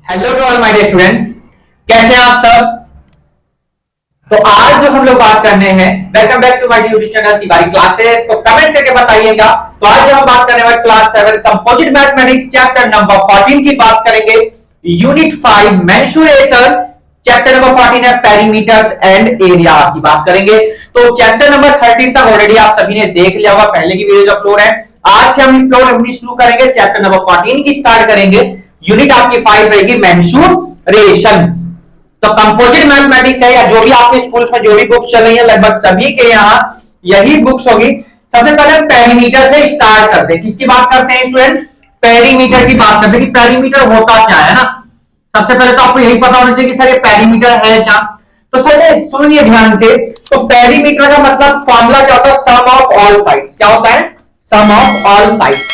Hello to all my dear students, कैसे हैं आप सब। तो आज जो हम लोग बात करने हैं, welcome back to my YouTube channel Tiwari classes. तो कमेंट करके बताइएगा। तो आज जो हम बात करने वाले class 7 composite mathematics chapter number 14 की बात करेंगे। यूनिट 5 मेंसुरेशन, चैप्टर नंबर 14 है पेरीमीटर्स एंड एरिया की बात करेंगे। तो चैप्टर नंबर 13 तक ऑलरेडी आप सभी ने देख लिया होगा, पहले की वीडियो अपलोड है। आज से हम अपनी शुरू करेंगे, चैप्टर नंबर 14 की स्टार्ट करेंगे। यूनिट आपकी 5 रहेगी मेंसुरेशन। तो कंपोजिट मैथमेटिक्स है, या जो भी आपके स्कूल में जो भी बुक्स चल रही है लगभग सभी के यहाँ यही बुक्स होगी। सबसे पहले पेरीमीटर से स्टार्ट करते हैं। किसकी बात करते हैं स्टूडेंट? पेरीमीटर की बात करते हैं कि पेरीमीटर होता क्या है ना। सबसे पहले तो आपको यही पता होना चाहिए कि सर ये पेरीमीटर है क्या। तो सर सुनिए ध्यान से। तो पेरीमीटर का मतलब फॉर्मूला क्या होता है? सम ऑफ ऑल साइड्स। क्या होता है? सम ऑफ ऑल साइड्स।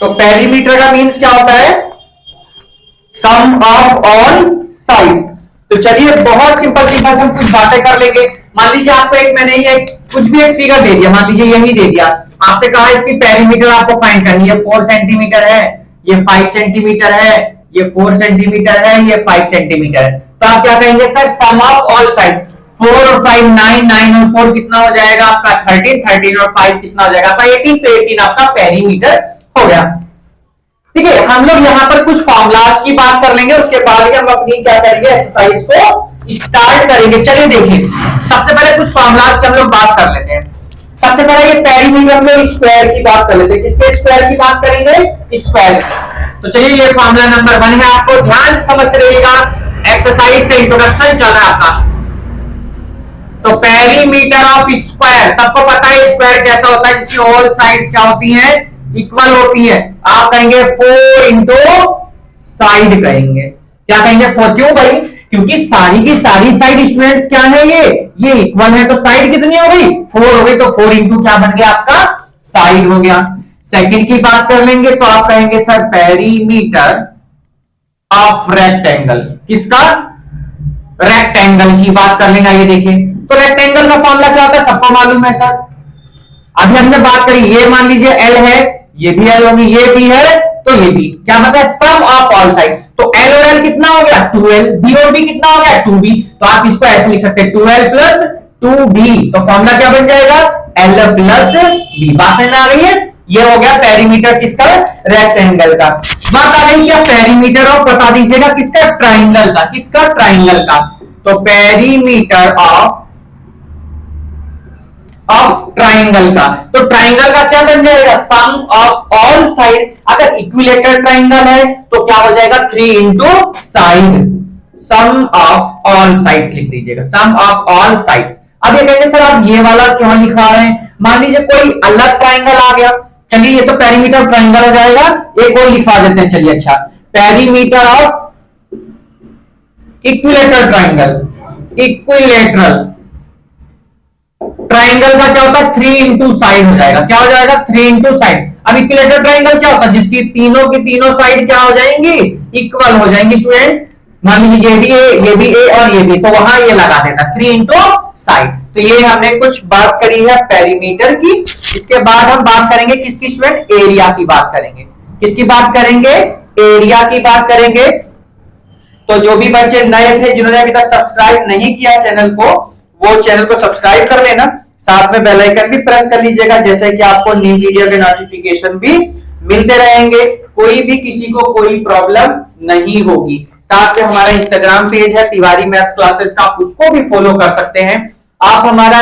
तो पेरीमीटर का मींस क्या होता है? सम ऑफ ऑल साइड्स। तो चलिए बहुत सिंपल सिंपल हम कुछ बातें कर लेंगे। मान लीजिए आपको मैंने ये कुछ भी एक फिगर दे दिया, मान लीजिए यही दे दिया, आपसे कहा इसकी पेरीमीटर आपको फाइंड करनी है। 4 सेंटीमीटर है, ये 5 सेंटीमीटर है, ये 4 सेंटीमीटर है, ये 5 सेंटीमीटर है। तो आप क्या कहेंगे? Sir sum of all side. 4 और 5 9, 9 और 4 कितना हो जाएगा आपका? 13, 13 और 5 कितना हो जाएगा? 18। तो 18 आपका पेरीमीटर हो गया। ठीक है, हम लोग यहाँ पर कुछ फॉर्मूलाज की बात कर लेंगे, उसके बाद हम अपनी क्या करेंगे, एक्सरसाइज को स्टार्ट करेंगे। चलिए देखिए, सबसे पहले कुछ फॉर्मूलाज की हम लोग बात कर लेते हैं। सबसे पहले ये पेरीमीटर में स्क्वायर की बात कर लेते हैं। किसके स्क्वायर की बात करेंगे? स्क्वायर। तो चलिए ये फॉर्मूला नंबर 1 है, आपको ध्यान से समझते रहिएगा। एक्सरसाइज का इंट्रोडक्शन चल रहा है आपका। तो पेरीमीटर ऑफ स्क्वायर, सबको पता है स्क्वायर कैसा होता है, जिसकी ऑल साइड्स क्या होती हैं? इक्वल होती है। आप कहेंगे 4 इंटू साइड कहेंगे। क्या कहेंगे? 4। क्यों भाई? क्योंकि सारी की सारी साइड स्टूडेंट्स क्या है, ये इक्वल है। तो साइड कितनी हो गई? 4 हो गई। तो 4 इंटू क्या बन गया आपका? साइड हो गया। सेकंड की बात कर लेंगे तो आप कहेंगे सर पेरीमीटर ऑफ रेक्टेंगल। किसका? रेक्टेंगल की बात कर लेंगे। ये देखिए, तो रेक्टेंगल का फॉर्मूला क्या होता है? सबको मालूम है सर। अभी हमने बात करी, ये मान लीजिए एल है, ये भी एल होगी, ये भी है, तो ये भी क्या मतलब? सम ऑफ ऑल साइड। तो एल और एल कितना हो गया? 2l। बी और बी कितना हो गया? 2b। तो आप इसको ऐसे लिख सकते हैं 2l प्लस 2b। तो फॉर्मूला क्या बन जाएगा? l plus b। बात समझ में आ गई है? ये हो गया पेरीमीटर किसका? रेक्टेंगल का। बात आ गई क्या पेरीमीटर और बता दीजिएगा किसका? ट्राइंगल का। किसका? ट्राइंगल का। तो पेरीमीटर ऑफ ट्राइंगल का। तो ट्राइंगल का क्या बन जाएगा? Sum of all side. अगर इक्विलेटरल ट्राइंगल है तो क्या हो जाएगा? 3 into side. Sum of all sides लिख दीजिएगा, सम ऑफ ऑल साइड्स। अब ये कहेंगे सर आप ये वाला क्यों लिखा रहे हैं? मान लीजिए कोई अलग ट्राइंगल आ गया। चलिए ये तो पेरीमीटर ट्राइंगल हो जाएगा, एक और लिखवा देते हैं। चलिए अच्छा, perimeter of equilateral triangle. Equilateral triangle का क्या होता है? 3 इंटू साइड हो जाएगा। क्या हो जाएगा? 3 इंटू साइड। अब इक्विलेटरल ट्राइंगल क्या होता है? जिसकी तीनों की तीनों साइड क्या हो जाएंगी? इक्वल हो जाएंगी स्टूडेंट। मान लीजिए ये भी ए, ये भी ए और ये भी, तो वहां ये लगा देता 3 इंटू साइड। तो ये हमने कुछ बात करी है पेरीमीटर की। इसके बाद हम बात करेंगे किसकी स्टूडेंट? एरिया की बात करेंगे। किसकी बात करेंगे? एरिया की बात करेंगे। तो जो भी बच्चे नए थे, जिन्होंने अभी तक सब्सक्राइब नहीं किया चैनल को, वो चैनल को सब्सक्राइब कर लेना, साथ में बेल आइकन भी प्रेस कर लीजिएगा, जैसे कि आपको न्यू वीडियो के नोटिफिकेशन भी मिलते रहेंगे। कोई भी किसी को कोई प्रॉब्लम नहीं होगी। साथ में हमारा इंस्टाग्राम पेज है तिवारी मैथ्स क्लासेस का, आप उसको भी फॉलो कर सकते हैं। आप हमारा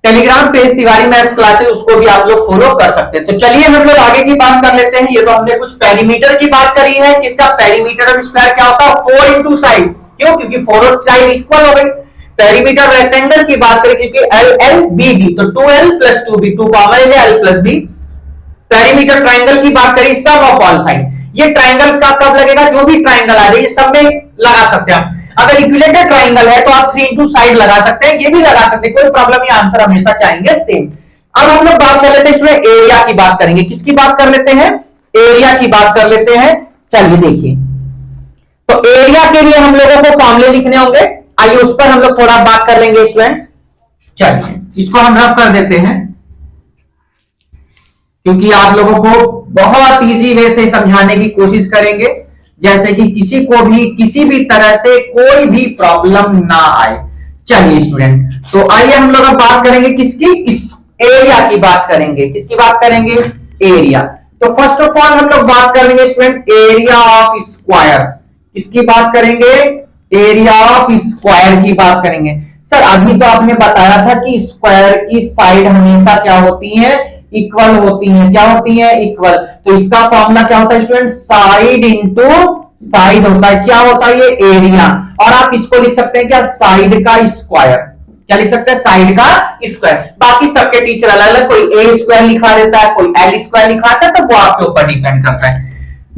Telegram page Tiwari maths classes, उसको भी आप लोग फॉलो कर सकते हैं। तो चलिए हम लोग आगे की बात कर लेते हैं। ये तो हमने कुछ पेरीमीटर की बात करी है। किसका? पेरीमीटर ऑफ स्क्वायर क्या होता है? 4 इंटू साइड। क्यों? क्योंकि 4 साइड इक्वल हो गई। पेरीमीटर रेक्टेंगल की बात करें क्योंकि एल एल बी बी, तो 2l प्लस 2b, 2 कॉमन है, l plus b। Perimeter triangle की बात करें सम ऑफ ऑल साइड। ये ट्राइंगल का कब लगेगा? जो भी ट्राइंगल आ रही है सब में लगा सकते हैं आप। अगर इक्विलेटरल ट्राइंगल है तो आप 3 इंटू साइड लगा सकते हैं, ये भी लगा सकते हैं, कोई प्रॉब्लम नहीं। आंसर हमेशा क्या आएंगे? सेम। अब हम लोग बात कर लेते हैं इसमें एरिया की बात करेंगे। किसकी बात कर लेते हैं? एरिया की बात कर लेते हैं। चलिए देखिए, तो एरिया के लिए हम लोगों को फॉर्मूले लिखने होंगे। आइए उस पर हम लोग थोड़ा बात कर लेंगे स्टूडेंट्स। चलिए इसको हम रफ कर देते हैं, क्योंकि आप लोगों को बहुत इजी वे से समझाने की कोशिश करेंगे। जैसे कि किसी को भी किसी भी तरह से कोई भी प्रॉब्लम ना आए। चलिए स्टूडेंट, तो आइए हम लोग अब बात करेंगे किसकी, इस एरिया की बात करेंगे। किसकी बात करेंगे, एरिया। तो फर्स्ट ऑफ ऑल हम लोग बात करेंगे स्टूडेंट एरिया ऑफ स्क्वायर। किसकी बात करेंगे, एरिया ऑफ स्क्वायर की बात करेंगे। सर अभी तो आपने बताया था कि स्क्वायर की साइड हमेशा क्या होती है, इक्वल होती है। क्या होती है, इक्वल। तो इसका फॉर्मूला क्या होता है स्टूडेंट, साइड इंटू साइड होता है। क्या होता है ये, एरिया। और आप इसको लिख सकते हैं क्या, साइड का स्क्वायर। क्या लिख सकते हैं, साइड का स्क्वायर। बाकी सबके टीचर अलग अलग, कोई ए स्क्वायर लिखा देता है, कोई एल स्क्वायर लिखा देता है, तो वो आपके ऊपर डिपेंड करता है।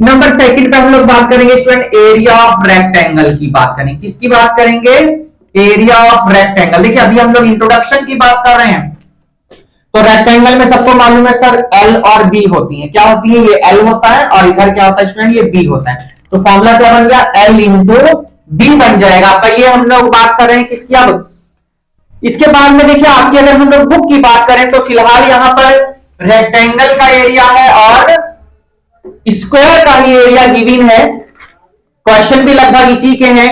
नंबर सेकंड पे हम लोग बात करेंगे स्टूडेंट एरिया ऑफ रेक्टेंगल की बात करेंगे। किसकी बात करेंगे, एरिया ऑफ रेक्टेंगल। देखिए अभी हम लोग इंट्रोडक्शन की बात कर रहे हैं, तो रेक्टेंगल में सबको मालूम है सर एल और बी होती है। क्या होती है, ये एल होता है और इधर क्या होता है स्टूडेंट, ये बी होता है। तो फॉर्मूला क्या बन गया, एल इंटू बी बन जाएगा आपका। ये हम लोग बात कर रहे हैं किसकी, अब इसके बाद में देखिए आपकी अगर हम लोग बुक की बात करें तो फिलहाल यहां पर रेक्टेंगल का एरिया है और स्क्वायर का ही एरिया गिवन है। क्वेश्चन भी लगभग इसी के हैं,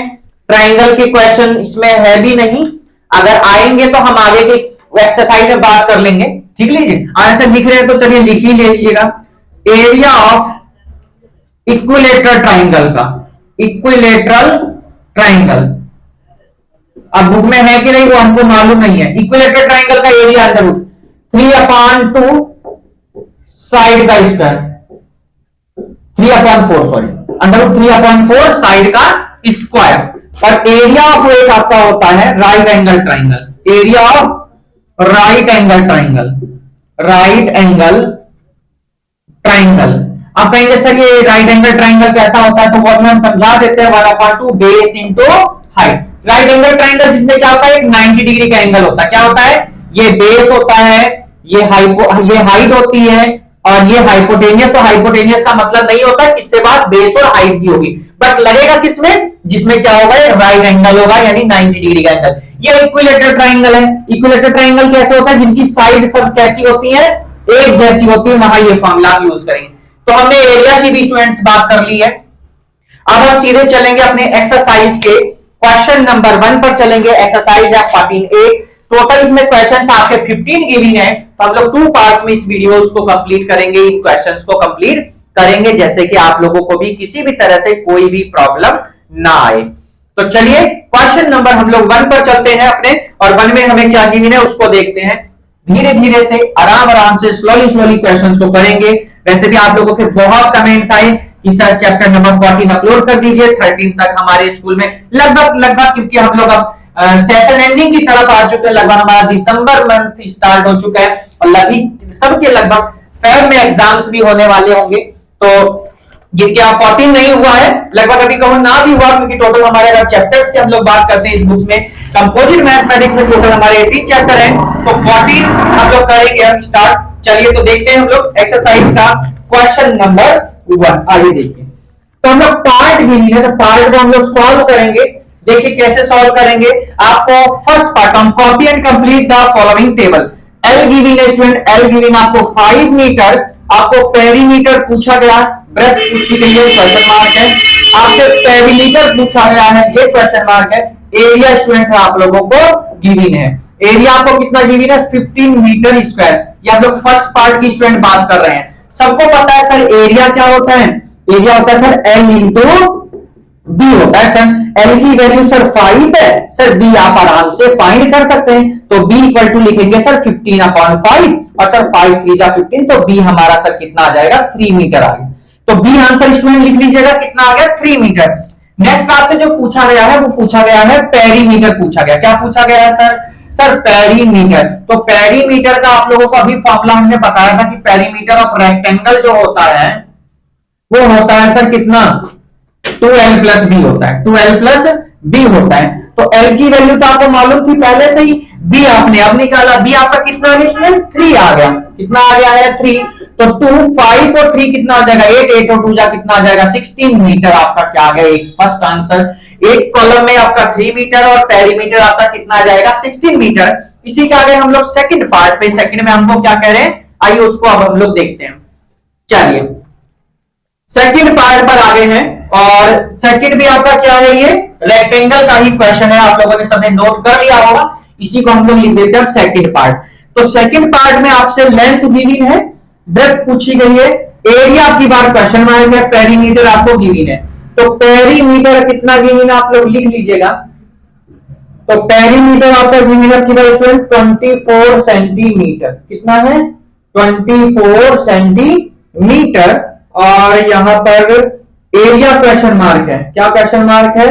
ट्राइंगल के क्वेश्चन इसमें है भी नहीं। अगर आएंगे तो हम आगे के एक्सरसाइज में बात कर लेंगे। ठीक लीजिए, आंसर लिख रहे हैं तो चलिए लिख ही ले लीजिएगा। एरिया ऑफ इक्विलेटरल ट्राइंगल का, इक्विलेटरल ट्राइंगल अब बुक में है कि नहीं वो हमको मालूम नहीं है। इक्विलेटरल ट्राइंगल का एरिया अंडर रूट 3/2 साइड का square, 3/4 sorry, under root 3/4 side का स्क्वायर। और एरिया ऑफ एक आपका होता है right angle triangle. Area of right angle triangle, right angle triangle. आप कहेंगे सर ये राइट एंगल ट्राइंगल कैसा होता है, तो वो हम समझा देते हैं। 1/2 base into height. Right angle triangle जिसमें क्या होता है, एक 90 डिग्री का एंगल होता है। क्या होता है, ये बेस होता है, ये हाइट होती है और ये हाइपोटेनियस। तो हाइपोटेनियस का मतलब नहीं होता किससे बात, बेस और हाइट की होगी, बट लगेगा किसमें, जिसमें क्या होगा, राइट एंगल होगा यानी 90 डिग्री का एंगल। ये इक्विलेटरल ट्राइंगल है। इक्विलेटरल ट्राइंगल कैसे होता है, जिनकी साइड सब कैसी होती है, एक जैसी होती है, वहां ये फॉर्मूला यूज करेंगे। तो हमने एरिया की भी स्टूडेंट्स बात कर ली है। अब हम सीधे चलेंगे अपने एक्सरसाइज के क्वेश्चन नंबर 1 पर चलेंगे। एक्सरसाइज है 14A। टोटल इसमें क्वेश्चन आपके 15 गिवन है, तो हम लोग 2 पार्ट्स में इस वीडियो को कंप्लीट करेंगे, इन क्वेश्चंस को कंप्लीट करेंगे, जैसे कि आप लोगों को भी किसी भी तरह से कोई भी प्रॉब्लम ना आए। तो चलिए क्वेश्चन नंबर हम लोग 1 पर चलते हैं अपने, और 1 में हमें क्या गिवन है उसको देखते हैं। धीरे धीरे से आराम से स्लोली क्वेश्चंस को करेंगे। वैसे भी आप लोगों के बहुत कमेंट्स आए कि सर चैप्टर नंबर 14 अपलोड कर दीजिए, 13 तक हमारे स्कूल में लगभग क्योंकि हम लोग अब सेशन एंडिंग की तरफ आ चुके हैं। लगभग हमारा दिसंबर मंथ स्टार्ट हो चुका है और सबके लगभग फेब में एग्जाम्स भी होने वाले होंगे। तो ये क्या 14 नहीं हुआ है, लगभग अभी कहूं ना भी हुआ, क्योंकि टोटल हमारे अगर चैप्टर्स की हम लोग बात करते हैं इस बुक में, कंपोजिट मैथमेटिक्स में टोटल हमारे 18 चैप्टर है, तो 14 हम लोग करेंगे अब स्टार्ट। चलिए तो देखते हैं हम लोग एक्सरसाइज का क्वेश्चन नंबर 1। आगे देखिए, तो हम लोग पार्ट गिनी है, तो पार्ट को हम लोग सॉल्व करेंगे। देखिए कैसे सॉल्व करेंगे। आपको फर्स्ट पार्ट हम copy and complete the following table. L given है स्टूडेंट, एल गिवन आपको 5 मीटर, आपको पेरीमीटर पूछा गया, ब्रेथ पूछी गई है, क्वेश्चन मार्क है। आपसे पेरीमीटर पूछा गया है, ये क्वेश्चन मार्क है। एरिया स्टूडेंट आप लोगों को गिवन है, एरिया आपको कितना गिवन है, 15 मीटर स्क्वायर। ये आप लोग फर्स्ट पार्ट की स्टूडेंट बात कर रहे हैं। सबको पता है सर एरिया क्या होता है, एरिया होता है सर एल इंटू बी होता है। सर एल की वैल्यू सर 5 है, सर बी आप आराम से फाइंड कर सकते हैं। तो बी इक्वल टू लिखेंगे सर 15/5 और सर 5 3 जा 15, तो बी हमारा सर कितना आ जाएगा, 3 मीटर आ गया। तो बी आंसर स्टूडेंट लिख लीजिएगा, कितना आ गया, 3 मीटर। नेक्स्ट आपसे जो पूछा गया है वो पूछा गया है पेरीमीटर पूछा गया। क्या पूछा गया है सर, सर पेरीमीटर। तो पेरीमीटर का आप लोगों को अभी फॉर्मूला हमने बताया था कि पेरीमीटर ऑफ रेक्टेंगल जो होता है वो होता है सर कितना, 2l प्लस बी होता है, 2l प्लस बी होता है। तो l की वैल्यू तो आपको मालूम थी पहले से ही, b आपने अब निकाला, b आपका कितना है इसमें, 3 आ गया। कितना आ गया है, 3। तो 2 5 और 3 कितना आ जाएगा, 8 8 और 2 जा कितना आ जाएगा, 16 मीटर आपका क्या आ गया, एक फर्स्ट आंसर। एक कॉलम में आपका 3 मीटर और पेरीमीटर आपका कितना आ जाएगा, 16 मीटर। इसी के आगे हम लोग सेकंड पार्ट पे, सेकंड में हमको क्या कह रहे हैं, आइए उसको अब हम लोग देखते हैं। चलिए सेकंड पार्ट पर आगे हैं। और सेकंड भी आपका क्या है, ये रेक्टेंगल का ही क्वेश्चन है, आप लोगों ने सबने नोट कर लिया होगा, इसी को हम लोग लिख देते हैं सेकंड पार्ट। तो सेकंड पार्ट में आपसे लेंथ गिवन है, ब्रेथ पूछी गई है, एरिया आपकी बार क्वेश्चन मार्क है, पेरीमीटर आपको गिवन है। तो पेरीमीटर कितना गिवन है आप लोग लिख लीजिएगा। तो पेरीमीटर आपका गिवन है स्टूडेंट 24 सेंटीमीटर, कितना है 24 सेंटीमीटर। और यहां पर एरिया क्वेश्चन मार्क है, क्या क्वेश्चन मार्क है,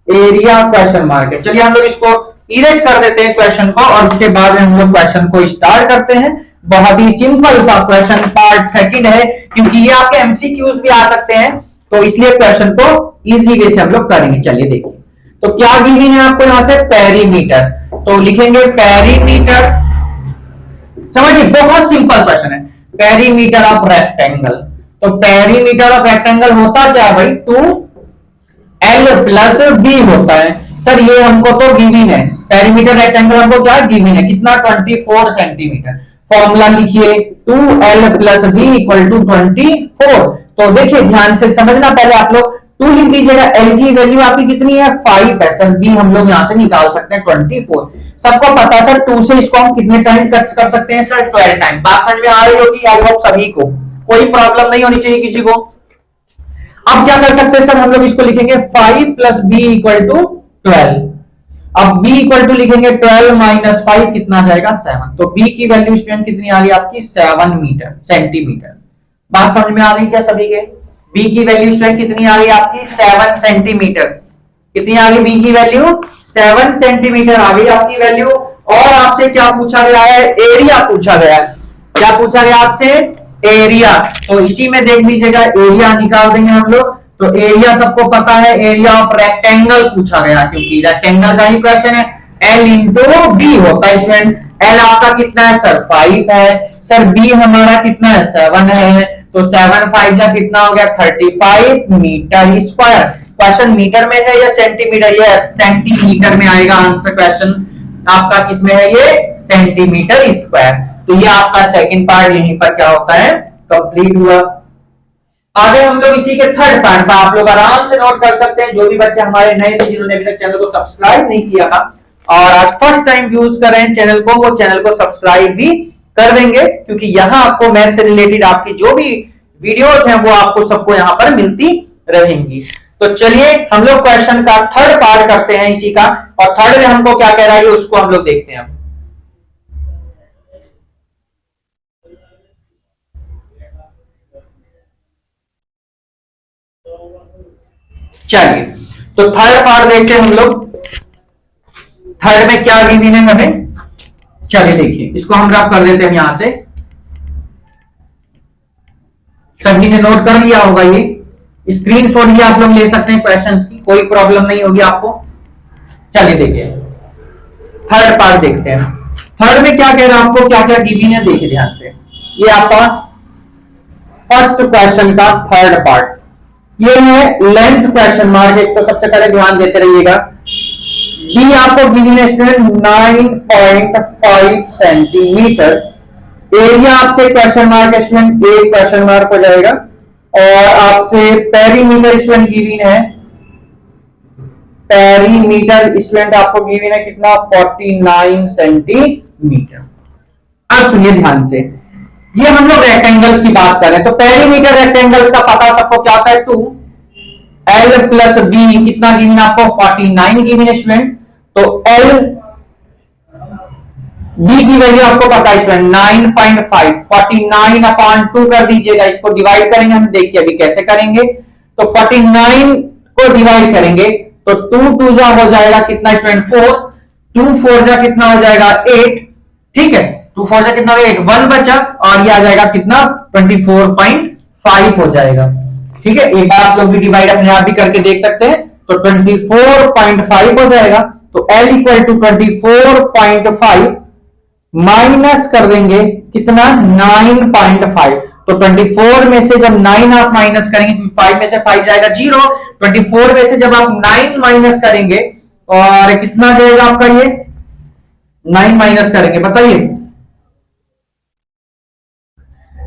एरिया क्वेश्चन मार्क है। चलिए हम लोग इसको इरेज कर देते हैं क्वेश्चन को, और उसके बाद हम लोग क्वेश्चन को स्टार्ट करते हैं। बहुत ही सिंपल सा क्वेश्चन पार्ट सेकंड है, क्योंकि ये आपके एमसीक्यूज भी आ सकते हैं, तो इसलिए क्वेश्चन को इजी वे से हम लोग करेंगे। चलिए देखिए, तो क्या गिवन है आपको यहां से, पेरीमीटर, तो लिखेंगे पेरीमीटर, समझिए बहुत सिंपल क्वेश्चन है, पेरीमीटर ऑफ रेक्टेंगल। तो पेरीमीटर ऑफ रेक्टेंगल होता क्या है भाई, 2l प्लस b होता है। सर ये हमको तो गिवन है, पेरीमीटर रेक्टेंगल हमको क्या गिवन है, कितना 24 सेंटीमीटर। फॉर्मूला लिखिए 2l plus b equal to 24। तो देखिए ध्यान से समझना, पहले आप लोग 2 लिख दीजिएगा, l की वैल्यू आपकी कितनी है 5 है, सर b हम लोग यहां से निकाल सकते हैं 24। सबको पता सर 2 से इसको हम कितने टाइम कट कर सकते हैं सर, 12 टाइम। बात समझ में आ रही होगी आई होप सभी को, कोई प्रॉब्लम नहीं होनी चाहिए किसी को। अब क्या कर सकते हैं सर, हम लोग इसको लिखेंगे 5 प्लस बी इक्वल टू 12। अब b इक्वल टू लिखेंगे 12 माइनस 5 कितना जाएगा 7। तो b की वैल्यू स्टूडेंट कितनी आ रही है आपकी 7 मीटर सेंटीमीटर। बात समझ में आ रही क्या सभी के, b की वैल्यू स्टूडेंट कितनी आ रही है आपकी 7 सेंटीमीटर। कितनी आ गई b की वैल्यू 7 सेंटीमीटर आ गई आपकी वैल्यू। और आपसे क्या पूछा गया है, एरिया पूछा गया है। क्या पूछा गया आपसे, एरिया। तो इसी में देख लीजिएगा, एरिया निकाल देंगे हम लोग। तो एरिया सबको पता है, एरिया ऑफ रेक्टेंगल पूछा गया, क्योंकि रेक्टेंगल का ही क्वेश्चन है। L इंटू बी होता है स्टूडेंट, L आपका कितना है सर 5 है, सर B हमारा कितना है 7 है, तो 7 5 जा कितना हो गया 35 मीटर स्क्वायर। क्वेश्चन मीटर में है या सेंटीमीटर, ये सेंटीमीटर में आएगा आंसर। क्वेश्चन आपका किसमें है, ये सेंटीमीटर स्क्वायर। तो ये आपका सेकंड पार्ट यहीं पर क्या होता है, कंप्लीट हुआ। आगे हम लोग इसी के थर्ड पार्ट पर आप लोग आराम से नोट कर सकते हैं, जो भी बच्चे हमारे नए थे जिन्होंने अभी तक चैनल को सब्सक्राइब नहीं किया था और आज फर्स्ट टाइम यूज कर रहे हैं चैनल को, वो चैनल को सब्सक्राइब भी कर देंगे, क्योंकि यहाँ आपको मैथ से रिलेटेड आपकी जो भी वीडियोस हैं वो आपको सबको यहाँ पर मिलती रहेंगी। तो चलिए हम लोग क्वेश्चन का थर्ड पार्ट करते हैं इसी का, और थर्ड में हमको क्या कह रहा है उसको हम लोग देखते हैं। चलिए तो थर्ड पार्ट देखते हैं हम लोग, थर्ड में क्या गिवन है हमें। चलिए देखिए, इसको हम रफ कर देते हैं यहां से। सभी ने नोट कर लिया होगा, ये स्क्रीनशॉट भी आप लोग ले सकते हैं क्वेश्चंस की, कोई प्रॉब्लम नहीं होगी आपको। चलिए देखिए थर्ड पार्ट देखते हैं। थर्ड में क्या कह रहा है आपको, क्या क्या गिवन है देखिए ध्यान से। ये आपका फर्स्ट क्वेश्चन का थर्ड पार्ट, ये है लेंथ क्वेश्चन मार्क। एक तो सबसे पहले ध्यान देते रहिएगा, बी आपको गिवन है स्टूडेंट 9.5 सेंटीमीटर। एरिया आपसे क्वेश्चन मार्क है स्टूडेंट, एक क्वेश्चन मार्क हो जाएगा। और आपसे पेरीमीटर स्टूडेंट गिवन है, पेरीमीटर स्टूडेंट आपको गिवन है कितना 49 सेंटीमीटर। अब सुनिए ध्यान से, ये हम लोग रेक्टेंगल्स की बात कर रहे हैं। तो पेरीमीटर रेक्टेंगल्स का पता सबको क्या होता है, 2l प्लस बी कितना गिवन आपको 49 गिवन है स्टूडेंट। तो l b की वैल्यू आपको पता है स्टूडेंट 9.5, 49 अपॉन 2 कर दीजिएगा, इसको डिवाइड करेंगे हम, देखिए अभी कैसे करेंगे। तो 49 को डिवाइड करेंगे तो 2 2 जा हो जाएगा कितना स्टूडेंट 4, 2 4 जा कितना हो जाएगा 8, ठीक है 2 4 जा कितना 8, 1 बचा और ये आ जाएगा कितना 24.5 हो जाएगा। ठीक है, एक बार आप लोग भी डिवाइड अपने आप भी करके देख सकते हैं। तो 24.5 हो जाएगा। तो L इक्वल टू 24.5 माइनस कर देंगे कितना 9.5। तो 24 में से जब 9 आप माइनस करेंगे तो 5 में से 5 जाएगा 0। 24 में से जब आप 9 माइनस करेंगे और कितना जाएगा आपका, ये 9 माइनस करेंगे बताइए।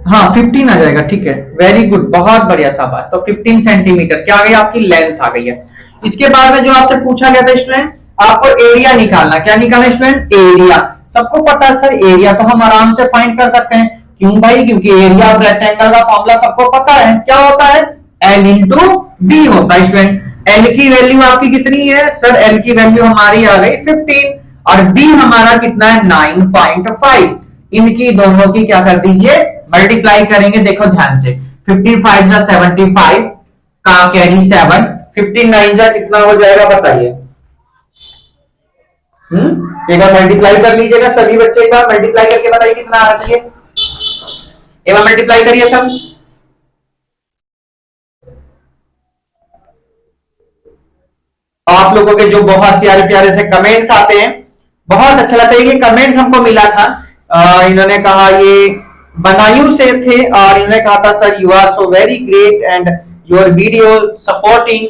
हाँ 15 आ जाएगा, ठीक है, वेरी गुड, बहुत बढ़िया, शाबाश। तो 15 सेंटीमीटर क्या आ गई आपकी लेंथ आ गई है। इसके बाद में जो आपसे पूछा गया था स्टूडेंट, आपको एरिया निकालना, क्या निकालना स्टूडेंट, एरिया। सबको पता है सर एरिया तो हम आराम से फाइंड कर सकते हैं, क्यों भाई, क्योंकि एरिया ऑफ रेक्टेंगल का फॉर्मूला सबको पता है, क्या होता है, एल इंटू बी होता है स्टूडेंट। एल की वैल्यू आपकी कितनी है सर, एल की वैल्यू हमारी आ गई 15 और बी हमारा कितना है 9.5। इनकी दोनों की क्या कर दीजिए, मल्टीप्लाई करेंगे, देखो ध्यान से, 15 5 जा 75 का कैरी 7, 15 9 जा कितना हो जाएगा बताइए। एक बार मल्टीप्लाई कर लीजिएगा सभी बच्चे, एक बार मल्टीप्लाई करके बताइए कितना आना चाहिए, एक बार मल्टीप्लाई करिए सब। आप लोगों के जो बहुत प्यारे प्यारे से कमेंट्स आते हैं, बहुत अच्छा लगता है। ये कमेंट्स हमको मिला था, इन्होंने कहा ये बनायू से थे और इन्होंने कहा था sir you are so very great and your video supporting,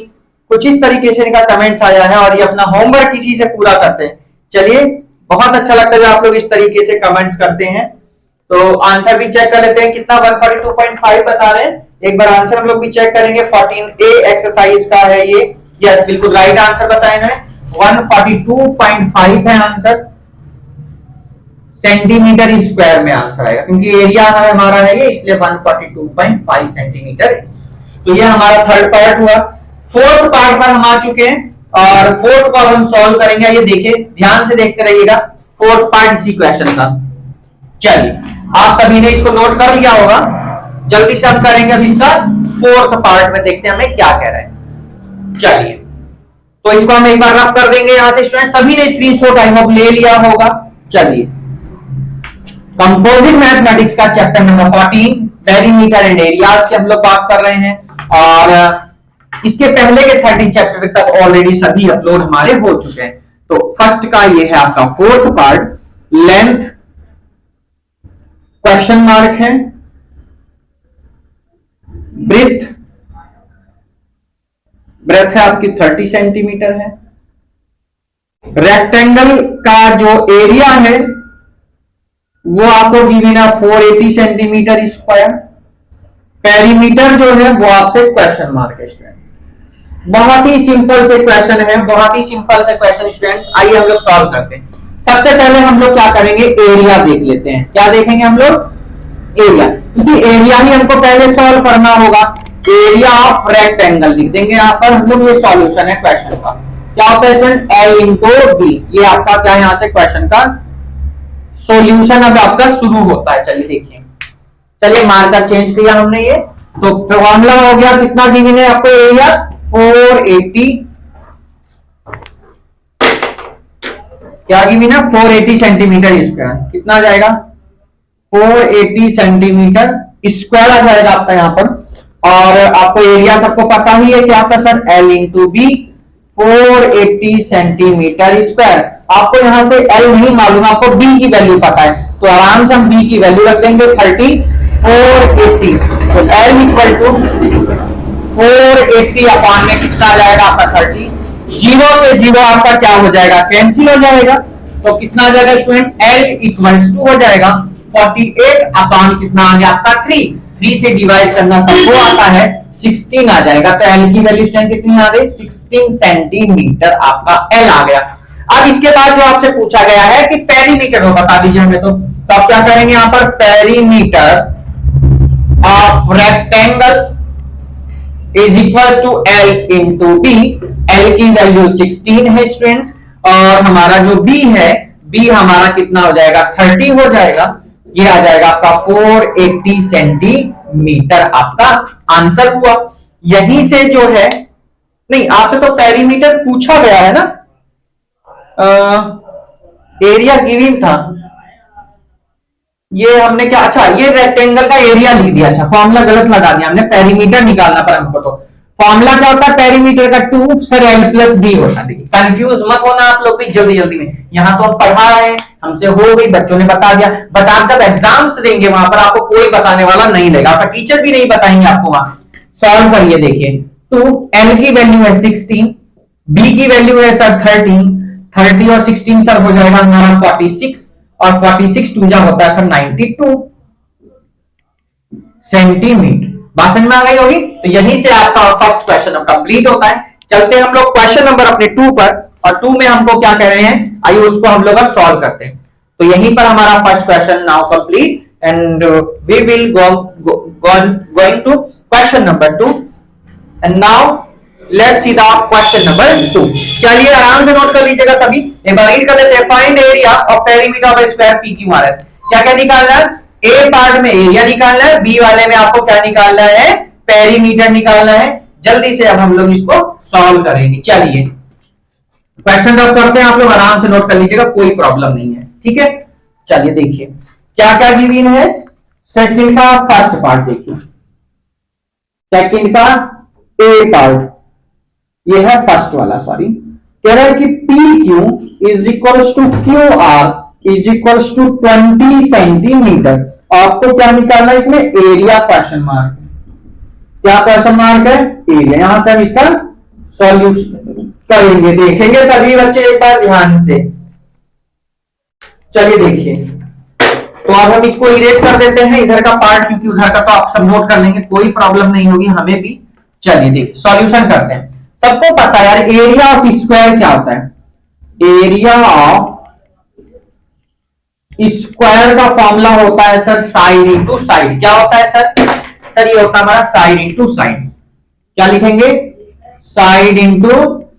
कुछ इस तरीके से इनका कमेंट्स आया है और ये अपना होमवर्क इसी से पूरा करते हैं। चलिए बहुत अच्छा लगता है जब आप लोग इस तरीके से कमेंट्स करते हैं। तो आंसर भी चेक कर लेते हैं, कितना 142.5 बता रहे हैं, एक बार आंसर हम लोग भी चेक करेंगे। 14A एक्सरसाइज का है ये, यस बिल्कुल राइट आंसर बताए हैं, 142.5 है आंसर, सेंटीमीटर स्क्वायर में आंसर आएगा, क्योंकि एरिया है हमारा है ये, इसलिए 142.5 सेंटीमीटर। तो ये हमारा थर्ड पार्ट हुआ। फोर्थ पार्ट पर हम आ चुके हैं और फोर्थ को हम सॉल्व करेंगे। ये देखिए ध्यान से देखते रहिएगा, फोर्थ पार्ट इसी क्वेश्चन का। चलिए आप सभी ने इसको नोट कर लिया होगा, जल्दी से हम करेंगे अभी इसका फोर्थ पार्ट में, देखते हैं हमें क्या कह रहा है। चलिए तो इसको हम एक बार रफ कर देंगे यहां से, स्टूडेंट सभी ने स्क्रीनशॉट आई होप ले लिया होगा। चलिए कंपोजिट मैथमेटिक्स का chapter number 14 perimeter and areas की हम लोग बात कर रहे हैं, और इसके पहले के 30 चैप्टर तक ऑलरेडी सभी अपलोड हमारे हो चुके हैं। तो फर्स्ट का ये है आपका fourth part, length question mark है, ब्रेथ ब्रेथ है आपकी 30 सेंटीमीटर है, रेक्टेंगल का जो एरिया है वो आपको गिवन है 480 सेंटीमीटर स्क्वायर, पेरीमीटर जो है वो आपसे क्वेश्चन मार्क है स्टूडेंट। बहुत ही सिंपल से क्वेश्चन है, बहुत ही सिंपल से क्वेश्चन स्टूडेंट, आइए हम लोग सॉल्व करते हैं। सबसे पहले हम लोग क्या करेंगे, एरिया देख लेते हैं। क्या देखेंगे हम लोग, एरिया, क्योंकि एरिया ही हमको पहले सॉल्व करना होगा। एरिया ऑफ रेक्टेंगल लिख देंगे यहाँ पर हम लोग, ये सॉल्यूशन है क्वेश्चन का। क्या होता है स्टूडेंट, एल इंटू बी, ये आपका क्या है यहाँ से क्वेश्चन का सॉल्यूशन अब आपका शुरू होता है। चलिए देखिए, चलिए मार्कर चेंज किया हमने, ये तो फॉर्मूला हो गया कितना गिवन है आपको, एरिया 480, क्या गिवन है 480 सेंटीमीटर स्क्वायर, कितना आ जाएगा 480 सेंटीमीटर स्क्वायर आ जाएगा आपका यहाँ पर। और आपको एरिया सबको पता ही है, क्या आपका sir L into B, 480 centimetre square. आपको यहां से एल नहीं मालूम, आपको बी की वैल्यू पता है, तो आराम से हम बी की वैल्यू रख देंगे 30, 480, तो एल इक्वल टू 480 अपॉन में कितना आ जाएगा आपका 30, जीरो से जीरो आपका क्या हो जाएगा, कैंसिल हो जाएगा, तो कितना आ जाएगा स्टूडेंट, एल इक्वल्स टू हो जाएगा 48 अपॉन कितना आ गया आपका 3 से डिवाइड करना सबको आता है 16 आ जाएगा। तो एल की वैल्यू स्टूडेंट कितनी आ गई, 16 सेंटीमीटर आपका एल आ गया। अब इसके बाद जो आपसे पूछा गया है कि पेरीमीटर हो बता दीजिए हमें, तो आप क्या करेंगे यहाँ पर, perimeter of rectangle is equal to L into B. L की वैल्यू 16 है स्टूडेंट्स, और हमारा जो बी है, बी हमारा कितना हो जाएगा 30 हो जाएगा, ये आ जाएगा आपका 480 सेंटीमीटर आपका आंसर हुआ। यहीं से जो है, नहीं आपसे तो पेरीमीटर पूछा गया है ना, एरिया गिवन था, ये हमने क्या, अच्छा ये रेक्टेंगल का एरिया लिख दिया, अच्छा फॉर्मूला गलत लगा दिया हमने, पेरीमीटर निकालना पर हमको। तो फॉर्मूला क्या होता है पेरीमीटर का, 2 सर एल प्लस बी होता है। कंफ्यूज मत होना आप लोग भी जल्दी जल्दी में, यहाँ तो हम पढ़ा रहे हैं, हमसे हो गई, बच्चों ने बता दिया, बट आप जब एग्जाम्स देंगे वहां पर आपको कोई बताने वाला नहीं देगा, आपका टीचर भी नहीं बताएंगे आपको वहां। सॉल्व करिए, देखिए 2 एल की वैल्यू है 16, बी की वैल्यू है सर 30 और 16 सर हो जाएगा हमारा 46, और 46 2 जा होता है सर 92, सेंटीमीटर। बात समझ में आ गई होगी। तो यहीं से आपका फर्स्ट क्वेश्चन कंप्लीट होता है। चलते हैं हम लोग क्वेश्चन नंबर अपने 2 पर, और 2 में हमको क्या कह रहे हैं, आइए उसको हम लोग अब सॉल्व करते हैं। तो यहीं पर हमारा first question now complete, and we will going to question number 2, and now let's see the question number 2। चलिए आराम से नोट कर लीजिएगा सभी, एक बार रीड कर लेते हैं। Find area of perimeter of A square PQRS। क्या क्या निकालना है, ए पार्ट में एरिया निकालना है, बी वाले में आपको क्या निकालना है, पेरीमीटर निकालना है। जल्दी से अब हम लोग इसको सॉल्व करेंगे। चलिए क्वेश्चन रफ करते हैं, आप लोग आराम से नोट कर लीजिएगा, कोई प्रॉब्लम नहीं है, ठीक है। चलिए देखिए क्या क्या गिवन है। सेकंड का फर्स्ट पार्ट देखिए, सेकंड का ए पार्ट, ये है फर्स्ट वाला, सॉरी, कह रहा है कि P Q is equals to Q R is equals to 20 centimetre. आपको क्या निकालना है इसमें, एरिया क्वेश्चन मार्क। क्या क्वेश्चन मार्क है, एरिया। यहां से हम इसका सॉल्यूशन करेंगे, देखेंगे सभी बच्चे एक बार ध्यान से। चलिए देखिए, तो अब हम इसको इरेज कर देते हैं इधर का पार्ट, क्योंकि उधर का तो आप सब नोट कर लेंगे, कोई प्रॉब्लम नहीं होगी हमें भी। चलिए देखिए सॉल्यूशन करते हैं। सबको पता है यार एरिया ऑफ स्क्वायर क्या होता है, एरिया ऑफ स्क्वायर का फॉर्मूला होता है सर साइड इंटू साइड। क्या होता है सर, सर ये होता है हमारा साइड इंटू साइड। क्या लिखेंगे, साइड इंटू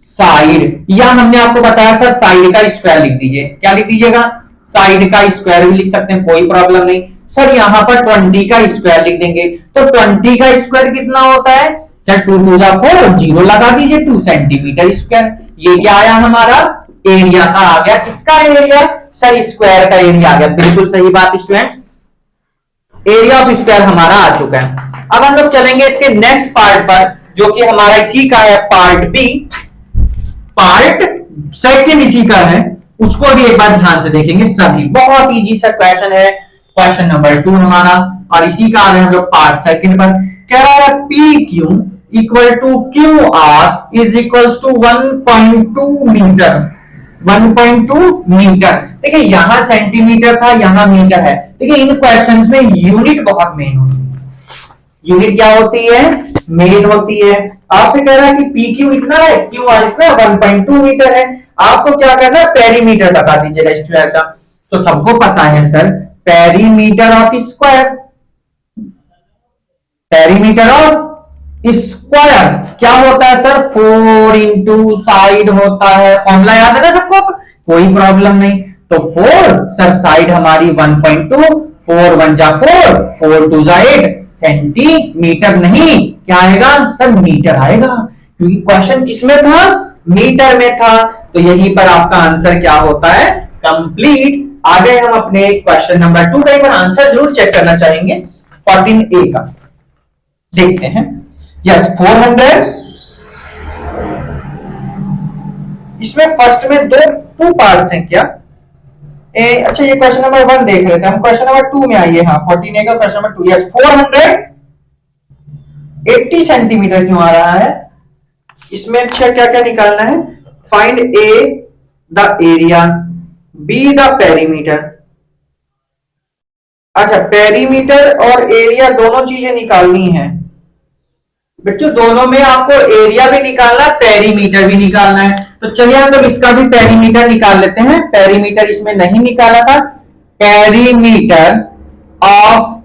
साइड, या हमने आपको बताया सर साइड का स्क्वायर लिख दीजिए। क्या लिख दीजिएगा, साइड का स्क्वायर भी लिख सकते हैं, कोई प्रॉब्लम नहीं। सर यहां पर 20 का स्क्वायर लिख देंगे, तो 20 का स्क्वायर कितना होता है सर, 2 2 4, जीरो लगा दीजिए, 2 सेंटीमीटर स्क्वायर। ये क्या आया हमारा, एरिया का आ गया। किसका एरिया सर, स्क्वायर का एरिया आ गया। बिल्कुल सही बात स्टूडेंट्स, एरिया ऑफ स्क्वायर हमारा आ चुका है। अब हम लोग चलेंगे इसके नेक्स्ट पार्ट पर, जो कि हमारा इसी का है पार्ट बी। पार्ट सेकंड इसी का है, उसको भी एक बार ध्यान से देखेंगे सभी। बहुत इजी सा क्वेश्चन है, क्वेश्चन नंबर 2 हमारा, और इसी का आ रहे हम लोग पार्ट सेकंड पर। कह रहा है P Q equal to Q R is equal to 1.2 metre. 1.2 metre, देखिए यहां सेंटीमीटर था, यहां मीटर है। देखिए इन क्वेश्चंस में यूनिट बहुत मेन होती है। यूनिट क्या होती है, मेन होती है। आपसे कह रहा है कि पी क्यू इतना है, क्यू आर इतना, 1.2 मीटर है। आपको क्या करना है, पेरीमीटर बता दीजिएगा स्क्वायर का। तो सबको पता है sir perimeter of square, perimeter of square क्या होता है सर, 4 इंटू साइड होता है। फॉर्मूला याद है ना सबको, कोई प्रॉब्लम नहीं। तो 4 सर साइड हमारी 1.2, 4 1 जा 4, 4 2 जा 8 सेंटीमीटर, नहीं क्या आएगा सर, मीटर आएगा, क्योंकि क्वेश्चन किसमें था, मीटर में था। तो यहीं पर आपका आंसर क्या होता है, कंप्लीट। आगे हम अपने क्वेश्चन नंबर 2 का एक बार आंसर जरूर चेक करना चाहेंगे। 14A का देखते हैं। यस 400, इसमें फर्स्ट में टू पार्ट्स हैं क्या, अच्छा ये क्वेश्चन नंबर 1 देख लेते हैं हम। क्वेश्चन नंबर 2 में आइए, हाँ 14A का क्वेश्चन नंबर 2। यस 480 सेंटीमीटर क्यों आ रहा है, इसमें अच्छा क्या क्या निकालना है, find A the area, be the perimeter. अच्छा पेरीमीटर और एरिया दोनों चीजें निकालनी है बच्चों, दोनों में आपको एरिया भी निकालना है, पेरीमीटर भी निकालना है। तो चलिए हम लोग इसका भी पेरीमीटर निकाल लेते हैं। पेरीमीटर इसमें नहीं निकाला था, पेरीमीटर ऑफ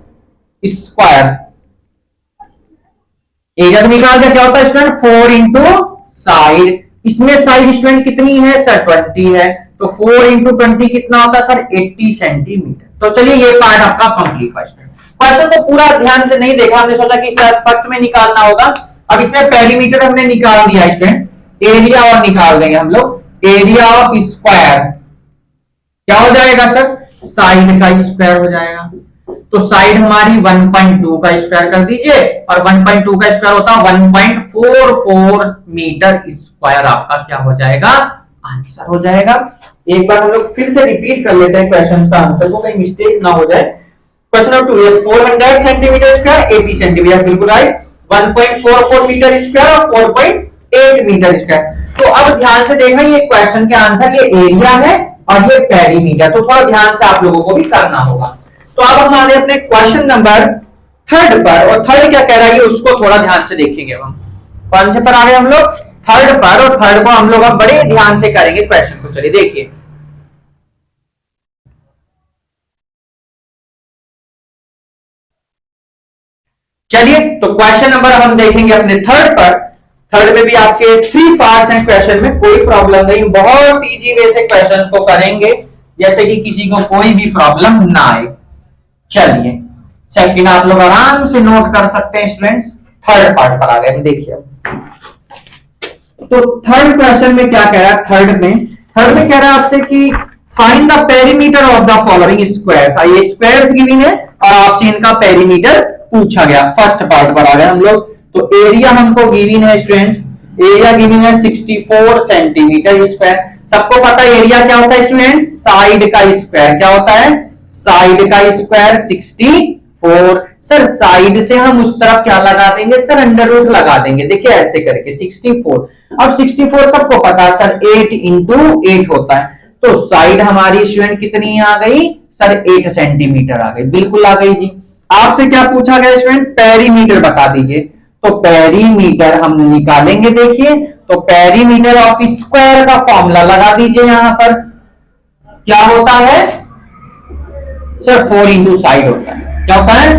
स्क्वायर, एरिया तो निकाल दिया। क्या होता है स्टूडेंट, 4 इंटू साइड। इसमें साइड स्टूडेंट कितनी है सर, 20 है, तो 4 इंटू 20 कितना होता है सर, 80 सेंटीमीटर। तो चलिए ये पार्ट आपका कंप्लीट हुआ स्टूडेंट। क्वेश्चन को पूरा ध्यान से नहीं देखा, हमने सोचा कि सर फर्स्ट में निकालना होगा। अब इसमें पेरीमीटर हमने निकाल दिया स्टूडेंट, एरिया और निकाल देंगे हम लोग। एरिया ऑफ स्क्वायर क्या हो जाएगा सर, साइड का स्क्वायर हो जाएगा। तो साइड हमारी 1.2 का स्क्वायर कर दीजिए, और 1.2 का स्क्वायर होता है 1.44 मीटर स्क्वायर। आपका क्या हो जाएगा, आंसर हो जाएगा। एक बार हम लोग फिर से रिपीट कर लेते हैं क्वेश्चन का आंसर को, कहीं मिस्टेक ना हो जाए। क्वेश्चन नंबर 2 है 400 सेंटीमीटर स्क्वायर 80 सेंटीमीटर, बिल्कुल राइट। 1.44 मीटर स्क्वायर और 4.8 मीटर स्क्वायर। तो अब ध्यान से देखना, ये क्वेश्चन के आंसर ये एरिया है और ये पेरीमीटर, तो थोड़ा ध्यान से आप लोगों को भी करना होगा। तो अब हम आ रहे अपने क्वेश्चन नंबर थर्ड पर, और थर्ड क्या कह रहा है उसको थोड़ा ध्यान से देखेंगे हम। कौन से पर आ गए हम लोग? थर्ड पर, और थर्ड को हम लोग अब बड़े ध्यान से करेंगे क्वेश्चन को। चलिए देखिए, चलिए तो क्वेश्चन नंबर हम देखेंगे अपने थर्ड पर। थर्ड में भी आपके 3 पार्ट्स हैं क्वेश्चन में, कोई प्रॉब्लम नहीं, बहुत इजी वे से क्वेश्चन को करेंगे जैसे कि किसी को कोई भी प्रॉब्लम ना आए। चलिए सेकंड आप लोग आराम से नोट कर सकते हैं स्टूडेंट्स। थर्ड पार्ट पर आ गए, देखिए तो थर्ड क्वेश्चन में क्या कह रहा है? थर्ड में कह रहा है आपसे कि find the perimeter of the following square. ये स्क्वायर्स गिवन है और आपसे इनका पेरीमीटर पूछा गया। फर्स्ट पार्ट पर आ गए हम लोग। तो एरिया हमको गिवन है स्टूडेंट्स, एरिया गिवन है 64 सेंटीमीटर स्क्वायर। सबको पता है एरिया क्या होता है स्टूडेंट्स? साइड का स्क्वायर। क्या होता है? साइड का स्क्वायर 64। सर साइड से हम उस तरफ क्या लगा देंगे? सर अंडर रूट लगा देंगे। देखिए ऐसे करके 64। अब 64 सबको पता है सर 8 इंटू 8 होता है। तो साइड हमारी स्टूडेंट कितनी आ गई? सर 8 सेंटीमीटर आ गई। बिल्कुल आ गई जी। आपसे क्या पूछा गया स्टूडेंट? पेरीमीटर बता दीजिए। तो पेरीमीटर हम निकालेंगे। देखिए तो पेरीमीटर ऑफ स्क्वायर का फॉर्मूला लगा दीजिए। यहां पर क्या होता है सर? 4 इंटू साइड होता है। क्या होता है?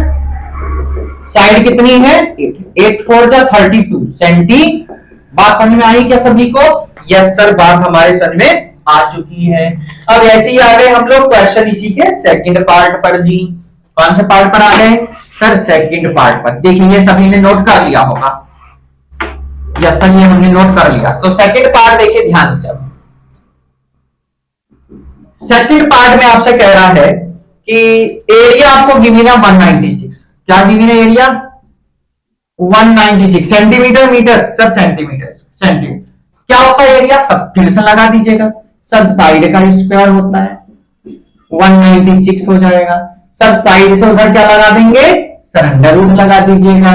साइड कितनी है? 8 4 जा 32 सेंटी। बात समझ में आई क्या सभी को? यस सर, बात हमारे समझ में आ चुकी है। अब ऐसे ही आ गए हम लोग क्वेश्चन इसी के सेकंड पार्ट पर जी। कौन से पार्ट पर आ गए? सर सेकंड पार्ट पर। देखिए ये सभी ने नोट कर लिया होगा। यस सर, ये हमने नोट कर लिया। तो सेकंड पार्ट देखिए ध्यान से। सेकंड पार्ट में आपसे कह रहा है कि एरिया आपको गिवन है 196। क्या गिवन है area? 196 centimetre. Metre sir centimetre. Centimetre क्या होता है एरिया? सब फिर से लगा दीजिएगा। सर साइड का स्क्वायर होता है, 196 हो जाएगा। सर साइड से उधर क्या लगा देंगे? सर अंडर रूट लगा दीजिएगा।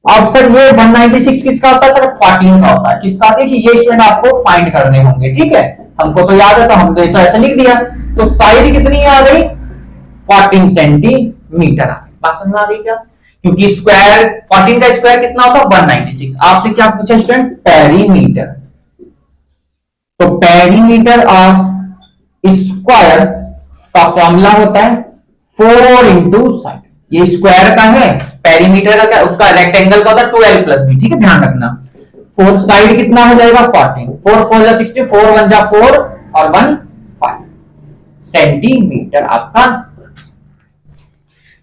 अब सर ये 196 किसका होता है? सर 14 का होता है। किसका? देखिए ये स्टूडेंट आपको फाइंड करने होंगे। ठीक है, हमको तो याद है तो हमने तो ऐसे लिख दिया। तो साइड कितनी आ गई? 14 सेंटीमीटर। बात समझ में आ गई क्या? क्योंकि स्क्वायर 14 का स्क्वायर कितना होता है? 196। आपसे क्या पूछा स्टूडेंट? पेरीमीटर। तो पेरीमीटर ऑफ स्क्वायर का फॉर्मूला होता है 4 इंटू साइड। ये स्क्वायर का है, पेरीमीटर का क्या? उसका रेक्टेंगल का होता है 12 प्लस बी। ठीक है, ध्यान रखना। 4 साइड कितना हो जाएगा? 14। 4 4 जा 60, 4 1 जा 4 और 1 5 सेंटीमीटर आपका।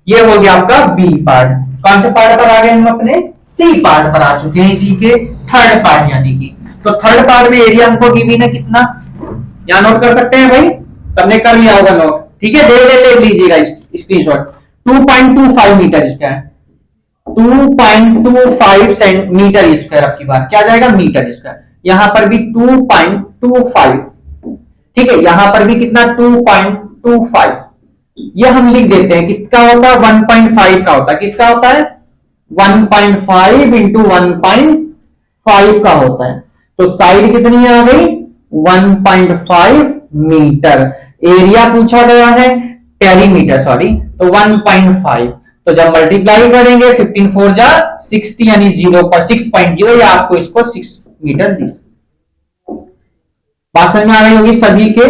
ये हो गया आपका बी पार्ट। कौन से पार्ट पर आ गए हम? अपने सी पार्ट पर आ चुके हैं, इसी के थर्ड पार्ट यानी कि। तो थर्ड पार्ट में एरिया हमको गिवन है कितना? यहां नोट कर सकते हैं भाई, सबने कर लिया होगा नोट। ठीक है, ले लीजिएगा screenshot. 2.25 metre square, 2.25 centimetre square. अब की बात क्या जाएगा? Metre square. यहां पर भी 2.25। ठीक है, यहां पर भी कितना? 2.25। ये हम लिख देते हैं। किसका होता है? 1.5 का होता है। किसका होता है? 1.5 इंटू 1.5 का होता है। तो साइड कितनी आ गई? 1.5 मीटर। एरिया पूछा गया है, पेरीमीटर सॉरी, तो 1.5। तो जब मल्टीप्लाई करेंगे 15 4 जा 60 यानी 0.6, या आपको इसको 6 मीटर दी। बात समझ में आ रही होगी सभी के।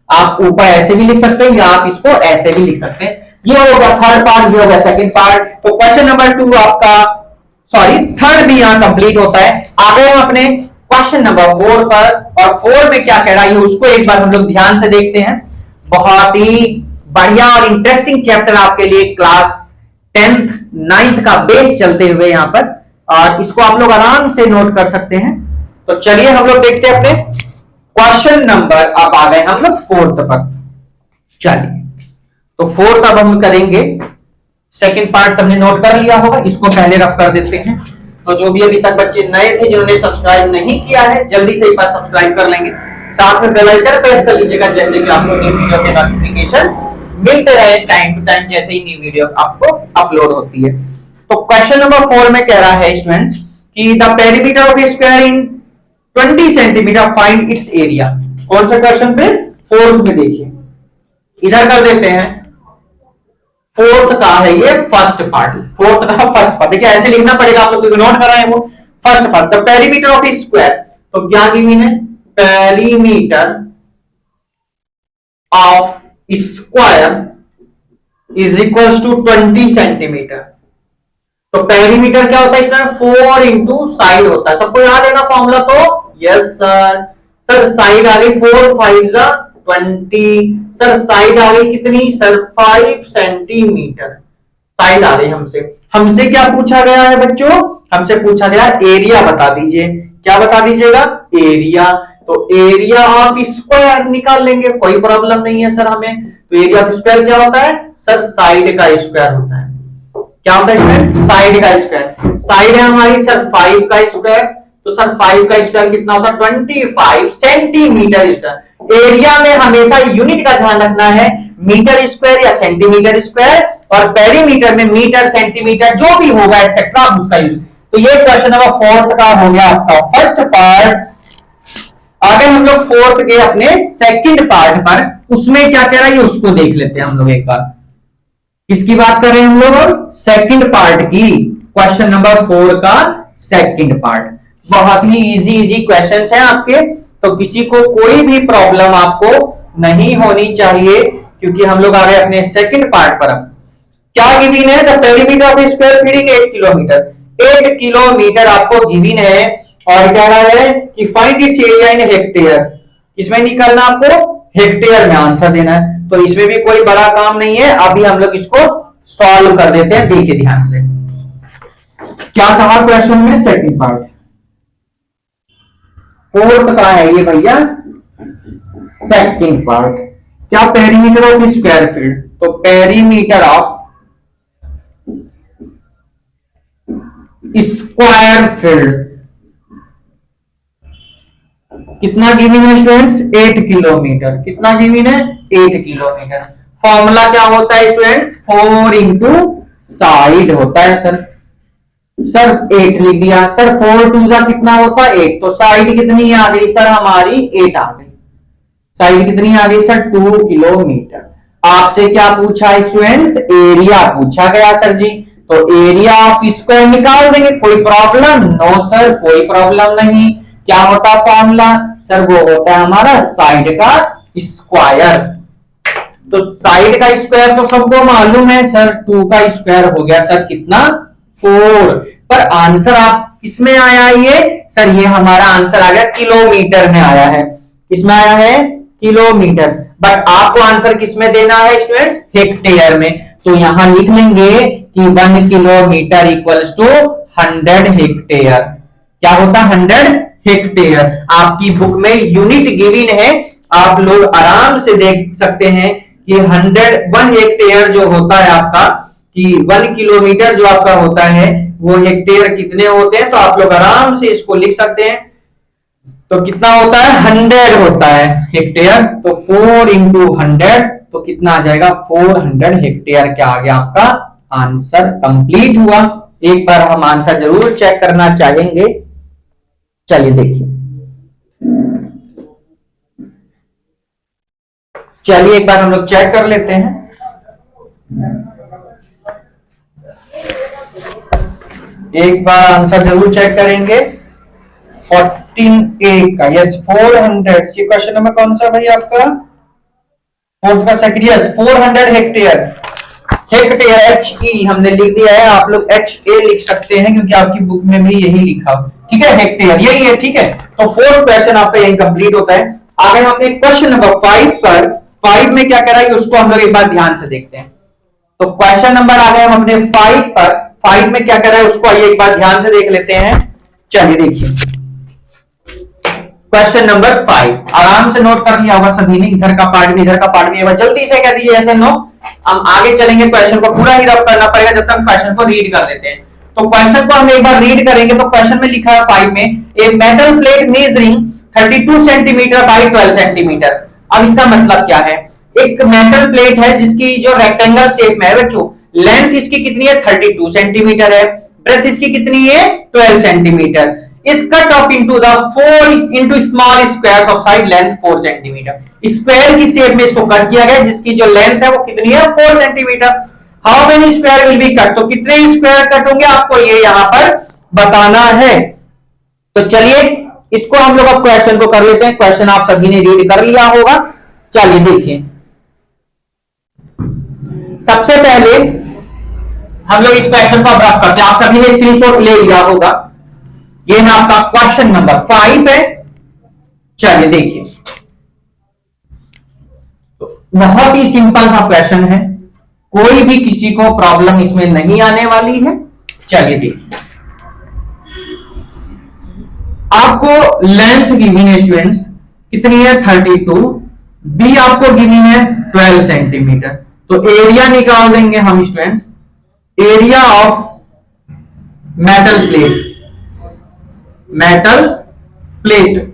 आप ऊपर ऐसे भी लिख सकते हैं या आप इसको ऐसे भी लिख सकते हैं। ये होगा थर्ड पार्ट, ये होगा सेकंड पार्ट। तो क्वेश्चन नंबर 2 आपका, सॉरी थर्ड भी यहां कंप्लीट होता है। आ गए हम अपने क्वेश्चन नंबर 4 पर, और 4 में क्या कह रहा है उसको एक बार हम लोग ध्यान से देखते हैं। बहुत ही बढ़िया और इंटरेस्टिंग चैप्टर आपके लिए क्लास 10th 9th का बेस चलते हुए यहां पर, और इसको आप लोग आराम से नोट कर सकते हैं। तो चलिए हम लोग देखते हैं अपने क्वेश्चन नंबर। अब आ गए हम लोग 4th पर। चलिए तो 4th अब हम करेंगे। सेकंड पार्ट सबने नोट कर लिया होगा, इसको पहले रफ कर देते हैं। तो जो भी अभी तक बच्चे नए थे जिन्होंने सब्सक्राइब नहीं किया है, जल्दी से एक बार सब्सक्राइब कर लेंगे। साथ में बेल आइकन प्रेस कर लीजिएगा, जैसे कि आपको न्यू वीडियो के नोटिफिकेशन मिलते रहे टाइम टू टाइम, जैसे ही न्यू वीडियो आपको अपलोड होती है। तो क्वेश्चन नंबर 4 में कह रहा है स्टूडेंट्स कि the perimeter of A square in 20 centimetre, find its area. कौन सा क्वेश्चन पे? 4th में देखिए, इधर कर देते हैं। फोर्थ का है ये फर्स्ट पार्ट, फोर्थ का फर्स्ट पार्ट। देखिए ऐसे लिखना पड़ेगा, आप लोग नोट कर रहे हैं वो first part. The perimeter of square, तो क्या गिवन है, perimeter of square is equal to 20 centimetre. तो पेरीमीटर क्या होता है इसमें, 4 इंटू साइड होता है। सबको याद है ना फॉर्मूला, तो यस सर। सर साइड आ गई 4 5 जा 20। सर साइड आ गई कितनी सर, 5 सेंटीमीटर साइड आ रही हमसे। हमसे क्या पूछा गया है बच्चों, हमसे पूछा गया एरिया बता दीजिए। क्या बता दीजिएगा, एरिया। तो एरिया ऑफ स्क्वायर निकाल लेंगे, कोई प्रॉब्लम नहीं है सर हमें। तो एरिया ऑफ स्क्वायर क्या होता है सर, साइड का स्क्वायर होता है। क्या होता है इसमें, साइड का स्क्वायर। साइड है हमारी सर 5 का स्क्वायर, तो सर 5 का स्क्वायर कितना होता है, 25 सेंटीमीटर स्क्वायर। एरिया में हमेशा यूनिट का ध्यान रखना है, मीटर स्क्वायर या सेंटीमीटर स्क्वायर, और पेरीमीटर में मीटर सेंटीमीटर जो भी होगा एक्सेट्रा उसका यूज। तो ये क्वेश्चन नंबर 4 का हो गया आपका फर्स्ट पार्ट। आगे हम लोग 4 के अपने सेकंड पार्ट पर, उसमें क्या कह रहा है उसको देख लेते हैं हम लोग एक बार। किसकी बात कर रहे हैं हम लोग, सेकंड पार्ट की। क्वेश्चन नंबर 4 का सेकंड पार्ट बहुत ही इजी क्वेश्चंस हैं आपके, तो किसी को कोई भी प्रॉब्लम आपको नहीं होनी चाहिए, क्योंकि हम लोग आ गए अपने सेकंड पार्ट पर। क्या गिवन है, the perimeter of square feet 8 kilometre. 8 kilometre आपको गिवन है, और कह रहा है कि find its area in hectare. इसमें निकालना आपको हेक्टेयर में आंसर देना है, तो इसमें भी कोई बड़ा काम नहीं है। अभी हम लोग इसको सॉल्व कर देते हैं, देखिए ध्यान से क्या कहा क्वेश्चन में, सेकंड पार्ट 4 का है ये भैया सेकंड पार्ट। क्या, पेरीमीटर ऑफ स्क्वायर फीट। तो पेरीमीटर ऑफ स्क्वायर फील्ड कितना गिवन है स्टूडेंट्स, 8 किलोमीटर। कितना गिवन है, 8 किलोमीटर। फॉर्मूला क्या होता है स्टूडेंट्स, 4 इंटू साइड होता है सर। सर 8 लिख दिया सर, 4 2 जा कितना होता है 8, तो साइड कितनी आ गई सर हमारी 8 आ गई। साइड कितनी आ गई सर, 2 किलोमीटर। आपसे क्या पूछा स्टूडेंट्स, एरिया पूछा गया सर जी। तो एरिया ऑफ स्क्वायर निकाल देंगे, कोई प्रॉब्लम, नो सर कोई प्रॉब्लम नहीं। क्या होता है फॉर्मूला सर, वो होता है हमारा साइड का स्क्वायर। तो साइड का स्क्वायर तो सबको मालूम है सर, 2 का स्क्वायर हो गया सर कितना, 4। पर आंसर आप किसमें आया ये सर, ये हमारा आंसर आ गया किलोमीटर में आया है। किसमें आया है, किलोमीटर। बट आपको आंसर किसमें देना है स्टूडेंट्स, हेक्टेयर में। तो यहां लिख लेंगे कि 1 किलोमीटर इक्वल्स टू 100 हेक्टेयर। क्या होता है, 100 हेक्टेयर। आपकी बुक में यूनिट गिवन है, आप लोग आराम से देख सकते हैं कि 1 हेक्टेयर जो होता है आपका, कि 1 किलोमीटर जो आपका होता है वो हेक्टेयर कितने होते हैं, तो आप लोग आराम से इसको लिख सकते हैं। तो कितना होता है, 100 होता है हेक्टेयर। तो 4 इंटू 100 तो कितना आ जाएगा, 400 हेक्टेयर। क्या आ गया आपका आंसर, कंप्लीट हुआ। एक बार हम आंसर जरूर चेक करना चाहेंगे। चलिए देखिए, चलिए एक बार हम लोग चेक कर लेते हैं। एक बार आंसर जरूर चेक करेंगे। 14A का यस 400, ये क्वेश्चन नंबर कौन सा भाई आपका, 4th का second, yes 400 hectare. Hectare HE हमने लिख दिया है, आप लोग HA लिख सकते हैं क्योंकि आपकी बुक में भी यही लिखा, ठीक है, हेक्टेयर यही है, ठीक है। तो 4th क्वेश्चन आपका यही कंप्लीट होता है। आगे हम अपने क्वेश्चन नंबर 5 पर, 5 में क्या करा है उसको हम लोग एक बार ध्यान से देखते हैं। तो क्वेश्चन नंबर आ गए हम अपने 5 पर, 5 में क्या करा है उसको आइए एक बार ध्यान से देख लेते हैं। चलिए देखिए क्वेश्चन नंबर 5, आराम से नोट कर लिया होगा सभी ने, इधर का पार्ट भी इधर का पार्ट भी। एक बार जल्दी से कह दीजिए ऐसे नो, हम आगे चलेंगे, क्वेश्चन को पूरा ही रफ करना पड़ेगा जब तक क्वेश्चन को रीड कर लेते हैं। तो क्वेश्चन को हम एक बार रीड करेंगे। तो क्वेश्चन में लिखा है 5 में, a metal plate measuring 32 centimetre by 12 centimetre. अब इसका मतलब क्या है, एक मेटल प्लेट है जिसकी जो रेक्टेंगल शेप में है बच्चों, लेंथ इसकी कितनी है 32 सेंटीमीटर है, ब्रेथ इसकी कितनी है 12 centimetre. Is cut off into the 4 into small squares of side length 4 centimetre. Square की शेप में इसको कट किया गया जिसकी जो लेंथ है वो कितनी है 4 centimetre. How many square will be cut, तो कितने स्क्वायर कट होंगे आपको ये यहां पर बताना है। तो चलिए इसको हम लोग अब क्वेश्चन को कर लेते हैं। क्वेश्चन आप सभी ने रीड कर लिया होगा। चलिए देखिए, सबसे पहले हम लोग इस क्वेश्चन को रफ करते हैं। आप सभी ने स्क्रीनशॉट ले लिया होगा। ये है आपका क्वेश्चन नंबर 5 है। चलिए देखिए, तो बहुत ही सिंपल सा क्वेश्चन है, कोई भी किसी को प्रॉब्लम इसमें नहीं आने वाली है। चलिए देखिए, आपको लेंथ गिवन है स्टूडेंट्स, कितनी है 32, बी आपको गिवन है 12 सेंटीमीटर। तो एरिया निकाल देंगे हम students, area of metal plate, metal plate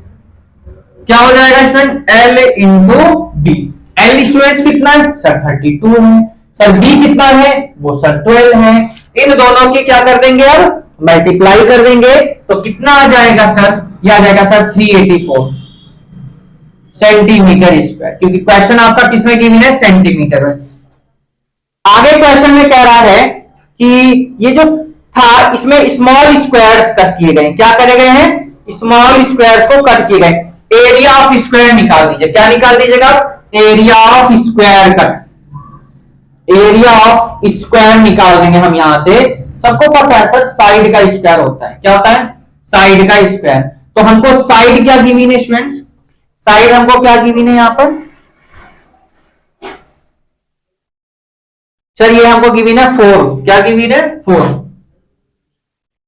क्या हो जाएगा student, L into B. L students कितना है सर 32 है, सर बी कितना है वो सर 12 है। इन दोनों की क्या कर देंगे, अब मल्टीप्लाई कर देंगे तो कितना आ जाएगा सर, यह आ जाएगा सर 384 सेंटीमीटर स्क्वायर, क्योंकि क्वेश्चन आपका किसमें गिवन है, सेंटीमीटर में। आगे क्वेश्चन में कह रहा है कि ये जो था इसमें स्मॉल स्क्वायर्स कट किए गए। क्या करे गए हैं, स्मॉल स्क्वायर्स को कट किए गए। एरिया ऑफ स्क्वायर निकाल दीजिए। क्या निकाल दीजिएगा, area of square cut, area of square निकाल देंगे हम यहां से। सबको पता है सर साइड का स्क्वायर होता है, क्या होता है, साइड का स्क्वायर। तो हमको साइड क्या गिवन है स्टूडेंट्स, साइड हमको क्या गिवन है यहां पर सर, ये हमको गिवन है 4। क्या गिवन है 4।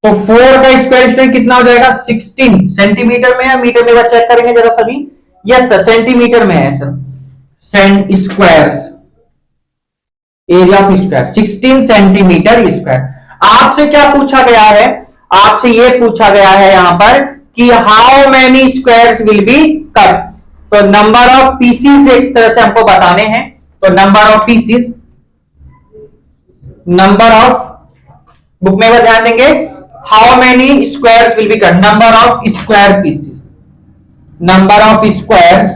तो 4 का स्क्वायर स्टूडेंट कितना हो जाएगा 16 सेंटीमीटर में है, मीटर में चेक करेंगे जरा सभी। यस सर सेंटीमीटर में है sir, cent squares, area of square 16 centimetre square. आपसे क्या पूछा गया है, आपसे ये पूछा गया है यहां पर कि how many squares will be cut. तो नंबर ऑफ पीसीस एक तरह से हमको बताने हैं। तो number of pieces, number of, book में ध्यान देंगे, how many squares will be cut, number of square pieces, number of squares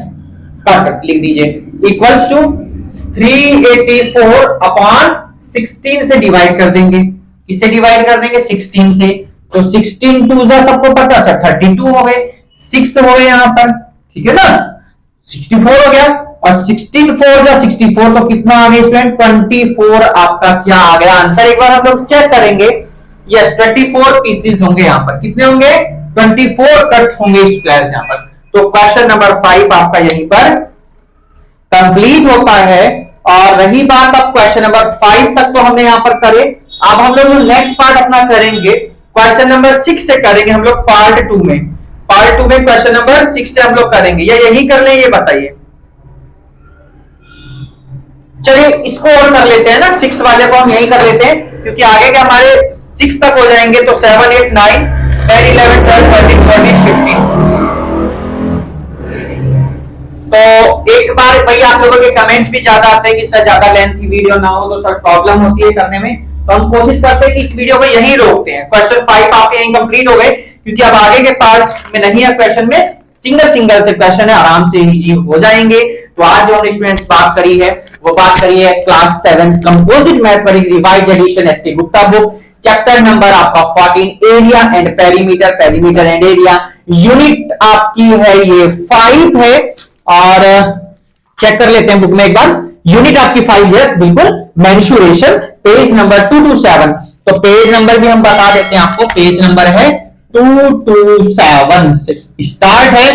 cut लिख दीजिए इक्वल्स टू 384 अपॉन 16 से डिवाइड कर देंगे। किससे डिवाइड कर देंगे, 16 से। तो 16 टू जा सबको पता सर 32 हो गए, 6 हो गए यहां पर, ठीक है ना, 64 हो गया, और 16 4 जा 64, तो कितना आ गया स्टूडेंट 24 आपका क्या आ गया आंसर। एक बार हम लोग चेक करेंगे। यस 24 पीसेस होंगे यहां पर, कितने होंगे 24 कट होंगे स्क्वायर यहां पर। तो क्वेश्चन नंबर 5 आपका यहीं पर कंप्लीट होता है। और रही बात अब क्वेश्चन नंबर 5 तक तो हमने यहां पर करे। अब हम लोग नेक्स्ट पार्ट अपना करेंगे, क्वेश्चन नंबर 6 से करेंगे हम लोग पार्ट 2 में। पार्ट 2 में क्वेश्चन नंबर 6 से हम लोग करेंगे, या यही कर लें, ये बताइए। चलिए इसको और कर लेते हैं ना, 6 वाले को हम यही कर लेते हैं, क्योंकि आगे के हमारे 6 तक हो जाएंगे। तो 7 8 9 10 11 12 13 14 15। तो एक बार भाई आप लोगों के कमेंट्स भी ज्यादा आते हैं कि सर ज्यादा लेंथ की वीडियो ना हो, तो सर प्रॉब्लम होती है करने में। तो हम कोशिश करते हैं कि इस वीडियो को यहीं रोकते हैं। क्वेश्चन 5 आपके यहीं कंप्लीट हो गए, क्योंकि अब आगे के पार्ट्स में नहीं है, क्वेश्चन में सिंगल सिंगल से क्वेश्चन है, आराम से इजी हो जाएंगे। तो आज जो हमने स्टूडेंट्स बात करी है वो बात करी है class 7 composite mathematics revised edition SK Gupta book, chapter number आपका 14 area and perimeter, perimeter and area. Unit आपकी है ये 5 है, और चेक कर लेते हैं बुक में एक बार। यूनिट आपकी 5, यस बिल्कुल, मेंसुरेशन, पेज नंबर 227। तो पेज नंबर भी हम बता देते हैं आपको, पेज नंबर है 227 से स्टार्ट है।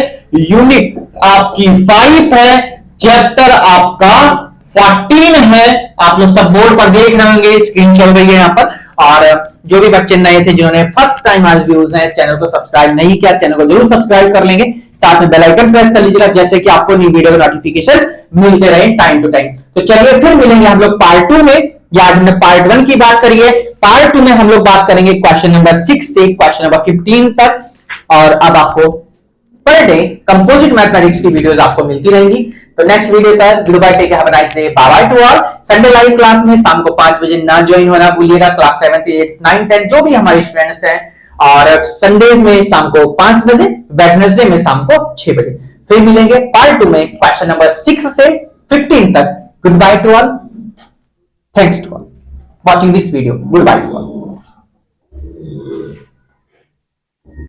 यूनिट आपकी 5 है, चैप्टर आपका 14 है। आप लोग सब बोर्ड पर देख रहे होंगे, स्क्रीन चल रही है यहाँ पर। और जो भी बच्चे नए थे जिन्होंने फर्स्ट टाइम आज व्यूज हैं, इस चैनल को सब्सक्राइब नहीं किया, चैनल को जरूर सब्सक्राइब कर लेंगे, साथ में बेल आइकन प्रेस कर लीजिएगा, जैसे कि आपको न्यू वीडियो का नोटिफिकेशन मिलते रहे टाइम टू टाइम। तो चलिए फिर मिलेंगे हम लोग पार्ट 2 में। या आज हमने पार्ट 1 की बात करी है, पार्ट 2 में हम लोग बात करेंगे क्वेश्चन नंबर 6 से क्वेश्चन नंबर 15 तक। और अब आपको पर डे कंपोजिट मैथमेटिक्स की वीडियोस आपको मिलती रहेंगी। तो नेक्स्ट वीडियो तक good bye, take have a nice day, bye bye to all. Sunday live class में शाम को 5 बजे ना ज्वाइन होना भूलिएगा, क्लास 7 8 9 10 जो भी हमारे स्टूडेंट्स हैं। और संडे में शाम को 5 बजे, वेडनेसडे में शाम को 6 बजे। फिर मिलेंगे पार्ट 2 में क्वेश्चन नंबर 6 से 15 तक। Good bye to all, thanks to all. Watching this video. Good bye.